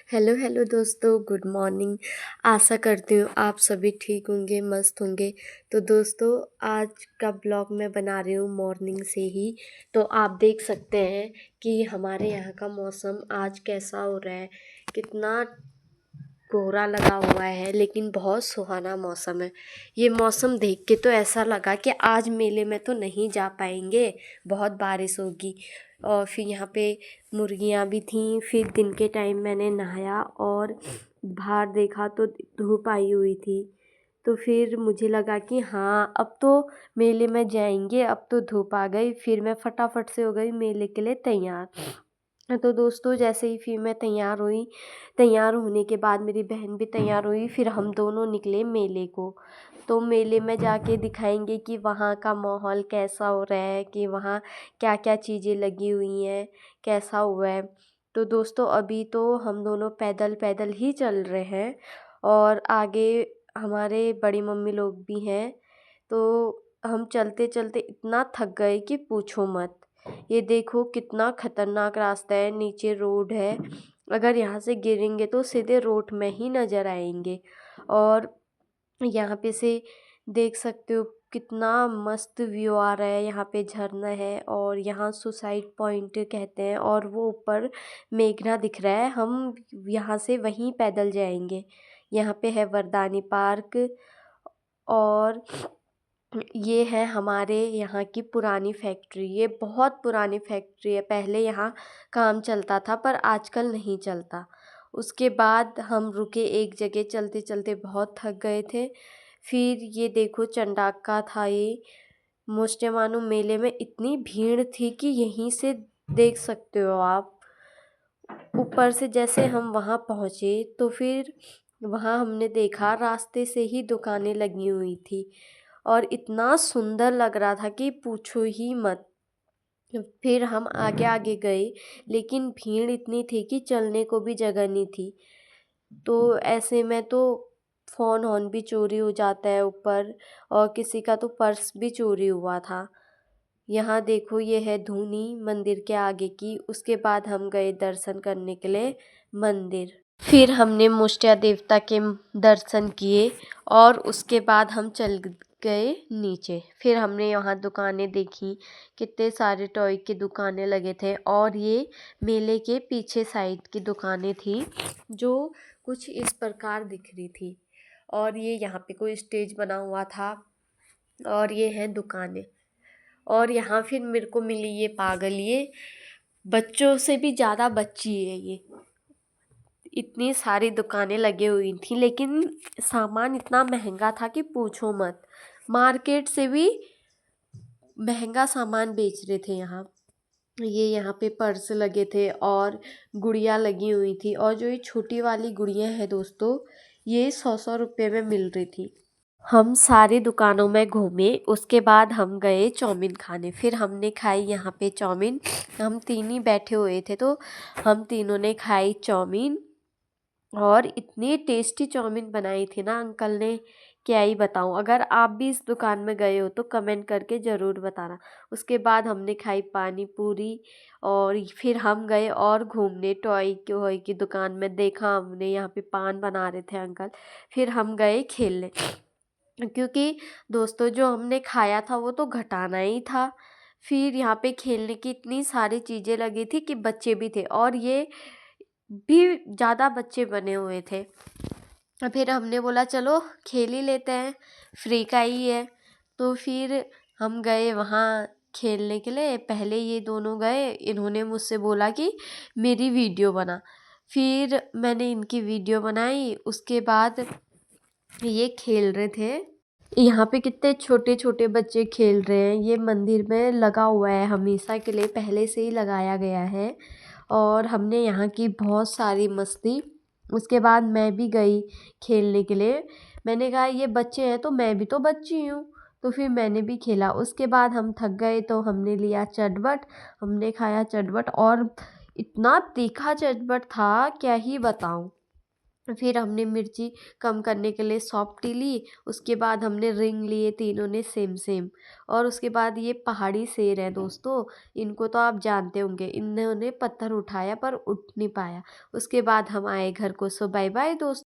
Hello hello दोस्तों, good morning. आशा करती हूँ आप सभी ठीक होंगे, मस्त होंगे। तो दोस्तों, आज का ब्लॉग मैं बना रही हूँ मॉर्निंग से ही। तो आप देख सकते हैं कि हमारे यहाँ का मौसम आज कैसा हो रहा है। कितना कोहरा लगा हुआ है, लेकिन बहुत सुहाना मौसम है। ये मौसम देख के तो ऐसा लगा कि आज मेले में तो नहीं जा पाएंगे, बहुत बारिश होगी। और फिर यहाँ पे मुर्गियाँ भी थीं। फिर दिन के टाइम मैंने नहाया और बाहर देखा तो धूप आई हुई थी। तो फिर मुझे लगा कि हाँ, अब तो मेले में जाएंगे। अब तो धूप आ गई। फिर मैं फटाफट से हो गई मेले के लिए तैयार। तो दोस्तों, जैसे ही फिर मैं तैयार हुई, तैयार होने के बाद मेरी बहन भी तैयार हुई। फिर हम दोनों निकले मेले को। तो मेले में जाके दिखाएंगे कि वहाँ का माहौल कैसा हो रहा है, कि वहाँ क्या क्या चीज़ें लगी हुई हैं, कैसा हुआ है। तो दोस्तों, अभी तो हम दोनों पैदल पैदल ही चल रहे हैं और आगे हमारे बड़ी मम्मी लोग भी हैं। तो हम चलते चलते इतना थक गए कि पूछो मत। ये देखो कितना खतरनाक रास्ता है, नीचे रोड है। अगर यहाँ से गिरेंगे तो सीधे रोड में ही नज़र आएंगे। और यहाँ पे से देख सकते हो कितना मस्त व्यू आ रहा है। यहाँ पे झरना है और यहाँ सुसाइड पॉइंट कहते हैं, और वो ऊपर मेघना दिख रहा है। हम यहाँ से वहीं पैदल जाएंगे। यहाँ पे है वरदानी पार्क। और ये है हमारे यहाँ की पुरानी फैक्ट्री। ये बहुत पुरानी फैक्ट्री है। पहले यहाँ काम चलता था पर आजकल नहीं चलता। उसके बाद हम रुके एक जगह, चलते चलते बहुत थक गए थे। फिर ये देखो चंडाका था ये। मोस्टेमानु मेले में इतनी भीड़ थी कि यहीं से देख सकते हो आप। ऊपर से जैसे हम वहाँ पहुँचे तो फिर वहाँ हमने देखा रास्ते से ही दुकानें लगी हुई थी और इतना सुंदर लग रहा था कि पूछो ही मत। फिर हम आगे आगे गए, लेकिन भीड़ इतनी थी कि चलने को भी जगह नहीं थी। तो ऐसे में तो फ़ोन ऑन भी चोरी हो जाता है ऊपर, और किसी का तो पर्स भी चोरी हुआ था। यहाँ देखो, ये है धूनी मंदिर के आगे की। उसके बाद हम गए दर्शन करने के लिए मंदिर। फिर हमने मुष्टिया देवता के दर्शन किए और उसके बाद हम चल गए नीचे। फिर हमने यहाँ दुकानें देखी। कितने सारे टॉय की दुकानें लगे थे, और ये मेले के पीछे साइड की दुकानें थी जो कुछ इस प्रकार दिख रही थी। और ये यहाँ पे कोई स्टेज बना हुआ था, और ये हैं दुकानें। और यहाँ फिर मेरे को मिली ये पागल, ये बच्चों से भी ज़्यादा बच्ची है ये। इतनी सारी दुकानें लगी हुई थी, लेकिन सामान इतना महंगा था कि पूछो मत। मार्केट से भी महंगा सामान बेच रहे थे यहाँ। ये यहाँ पे पर्स लगे थे और गुड़िया लगी हुई थी। और जो ये छोटी वाली गुड़िया है दोस्तों, ये 100-100 रुपये में मिल रही थी। हम सारी दुकानों में घूमे। उसके बाद हम गए चाउमीन खाने। फिर हमने खाई यहाँ पे चाउमीन। हम तीन ही बैठे हुए थे तो हम तीनों ने खाई चाउमीन। और इतनी टेस्टी चाउमीन बनाई थी ना अंकल ने, क्या ही बताऊँ। अगर आप भी इस दुकान में गए हो तो कमेंट करके ज़रूर बताना। उसके बाद हमने खाई पानी पूरी। और फिर हम गए और घूमने टॉय की दुकान में। देखा हमने यहाँ पे पान बना रहे थे अंकल। फिर हम गए खेलने, क्योंकि दोस्तों जो हमने खाया था वो तो घटाना ही था। फिर यहाँ पे खेलने की इतनी सारी चीज़ें लगी थी कि बच्चे भी थे, और ये भी ज़्यादा बच्चे बने हुए थे। फिर हमने बोला चलो खेल ही लेते हैं, फ्री का ही है। तो फिर हम गए वहाँ खेलने के लिए। पहले ये दोनों गए, इन्होंने मुझसे बोला कि मेरी वीडियो बना। फिर मैंने इनकी वीडियो बनाई। उसके बाद ये खेल रहे थे। यहाँ पे कितने छोटे छोटे बच्चे खेल रहे हैं। ये मंदिर में लगा हुआ है, हमेशा के लिए पहले से ही लगाया गया है। और हमने यहाँ की बहुत सारी मस्ती। उसके बाद मैं भी गई खेलने के लिए। मैंने कहा ये बच्चे हैं तो मैं भी तो बच्ची हूँ, तो फिर मैंने भी खेला। उसके बाद हम थक गए तो हमने लिया चटपट। हमने खाया चटपट, और इतना तीखा चटपट था क्या ही बताऊँ। फिर हमने मिर्ची कम करने के लिए सौंफ टी ली। उसके बाद हमने रिंग लिए तीनों ने सेम सेम। और उसके बाद ये पहाड़ी शेर है दोस्तों, इनको तो आप जानते होंगे, इन्होंने पत्थर उठाया पर उठ नहीं पाया। उसके बाद हम आए घर को। सो बाय बाय दोस्तों।